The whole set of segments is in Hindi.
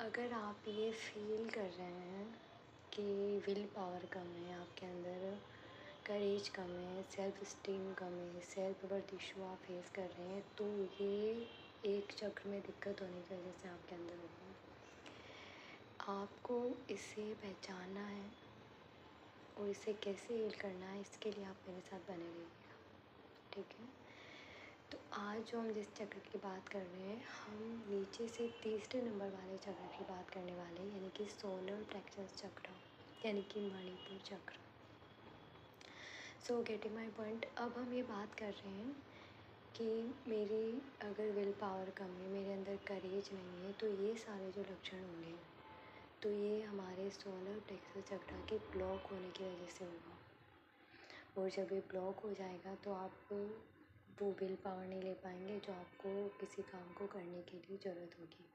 अगर आप ये फील कर रहे हैं कि विल पावर कम है आपके अंदर, करेज कम है, सेल्फ स्टीम कम है, सेल्फ वर्थ इशू आप फेस कर रहे हैं, तो ये एक चक्र में दिक्कत होने की वजह से आपके अंदर हो रही है। आपको इसे पहचानना है और इसे कैसे हील करना है, इसके लिए आप मेरे साथ बने रहिएगा, ठीक है। तो आज जो हम जिस चक्र की बात कर रहे हैं, हम नीचे से तीसरे नंबर वाले चक्र की बात करने वाले हैं, यानी कि सोलर प्लेक्सस चक्र, यानी कि मणिपुर चक्र। सो गेटिंग माय पॉइंट, अब हम ये बात कर रहे हैं कि मेरी अगर विल पावर कम है, मेरे अंदर करेज नहीं है, तो ये सारे जो लक्षण होंगे, तो ये हमारे सोलर प्लेक्सस चक्र के ब्लॉक होने की वजह से होगा। और जब ये ब्लॉक हो जाएगा तो आप वो विल पावर नहीं ले पाएंगे जो आपको किसी काम को करने के लिए ज़रूरत होगी।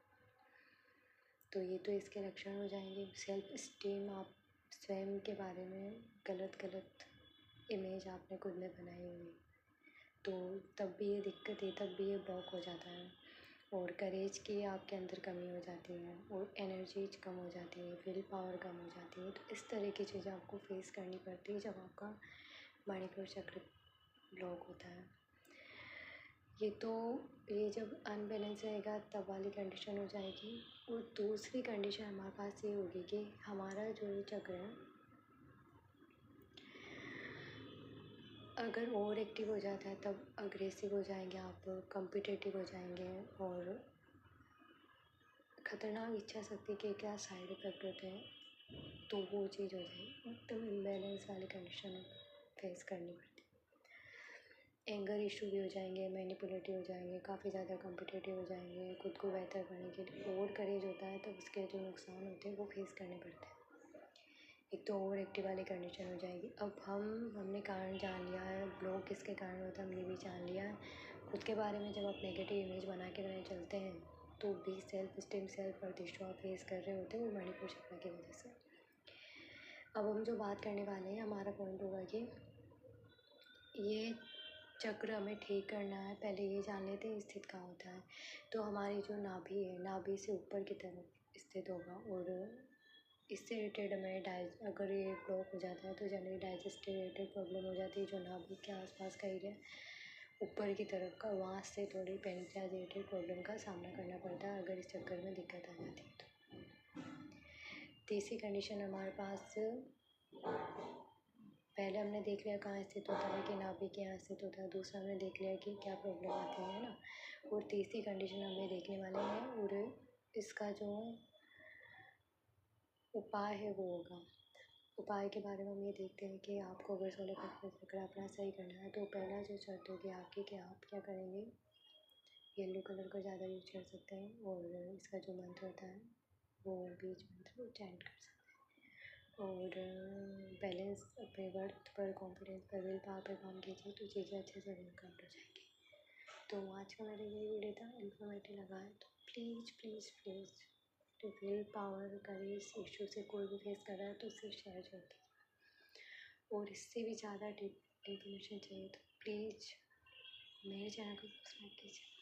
तो ये तो इसके लक्षण हो जाएंगे। सेल्फ स्टीम, आप स्वयं के बारे में गलत इमेज आपने खुद में बनाई हुई, तो तब भी ये दिक्कत है, तब भी ये ब्लॉक हो जाता है। और करेज की आपके अंदर कमी हो जाती है और एनर्जीज कम हो जाती है, विल पावर कम हो जाती है। तो इस तरह की चीज़ें आपको फेस करनी पड़ती है जब आपका मणिपुर चक्र ब्लॉक होता है। ये जब अनबैलेंस रहेगा तब वाली कंडीशन हो जाएगी। और दूसरी कंडीशन हमारे पास ये होगी कि हमारा जो ये चक्र है, अगर ओवर एक्टिव हो जाता है तब अग्रेसिव हो जाएंगे आप, कॉम्पिटिटिव हो जाएंगे और ख़तरनाक इच्छा शक्ति के क्या साइड इफ़ेक्ट होते हैं, तो वो चीज़ हो जाएगी। एकदम इम्बैलेंस वाली कंडीशन फेस करनी पड़ती है। एंगर इशू भी हो जाएंगे, मैनिपुलेटिव हो जाएंगे, काफ़ी ज़्यादा कॉम्पिटिटिव हो जाएंगे, खुद को बेहतर करने के लिए ओवर करेज होता है, तब उसके जो नुकसान होते हैं वो फेस करने पड़ते हैं। एक तो ओवर एक्टिव वाली कंडीशन हो जाएगी। अब हमने कारण जान लिया है, ब्लॉक किसके कारण होता है हम ये भी जान लिया है। खुद के बारे में जब आप नेगेटिव इमेज बना के बने चलते हैं तो भी self esteem, self worth issue आप फेस कर रहे होते हैं वो मणिपुर चक्र की वजह से। अब हम जो बात करने वाले हैं, हमारा पॉइंट होगा कि ये चक्र हमें ठीक करना है। पहले ये जान लेते हैं स्थित कहाँ होता है। तो हमारी जो नाभि है, नाभि से ऊपर की तरफ स्थित होगा और इससे रिलेटेड हमें अगर ये ब्लॉक हो जाता है तो जनरली डाइजेस्टिव रिलेटेड प्रॉब्लम हो जाती है। जो नाभि के आसपास का एरिया ऊपर की तरफ का, वहाँ से थोड़ी पेनिक्लियास रिलेटेड प्रॉब्लम का सामना करना पड़ता है अगर इस चक्कर में दिक्कत आ जाती है तो। तीसरी कंडीशन हमारे पास, पहले हमने देख लिया कहाँ स्थित होता है कि नाभि के यहाँ स्थित होता है, दूसरा हमने देख लिया कि क्या प्रॉब्लम आती है ना, और तीसरी कंडीशन हमें देखने वाले हैं और इसका जो उपाय है वो होगा। उपाय के बारे में हम ये देखते हैं कि आपको अगर सोलर प्लेक्सस चक्र अपना सही करना है तो पहला जो शर्त होगी आपकी कि आप क्या करेंगे, येलो कलर को ज़्यादा यूज कर सकते हैं और इसका जो मंत्र होता है वो बीज मंत्र वो चैंट कर सकते हैं। और बैलेंस अपने वर्थ पर, कॉन्फिडेंस पर, विल पावर पर काम कीजिए तो चीज़ें अच्छे से वर्कआउट हो जाएगी। तो आज का मेरा यही वीडियो था, इन्फॉर्मेटिव लगा है तो प्लीज़ प्लीज़ प्लीज़, तो विल पावर का इस इशू से कोई भी फेस कर रहा है तो उससे शेयर जरूर कीजिए। और इससे भी ज़्यादा डीप इन्फॉर्मेशन चाहिए तो प्लीज़ मेरे चैनल को सब्सक्राइब कीजिए।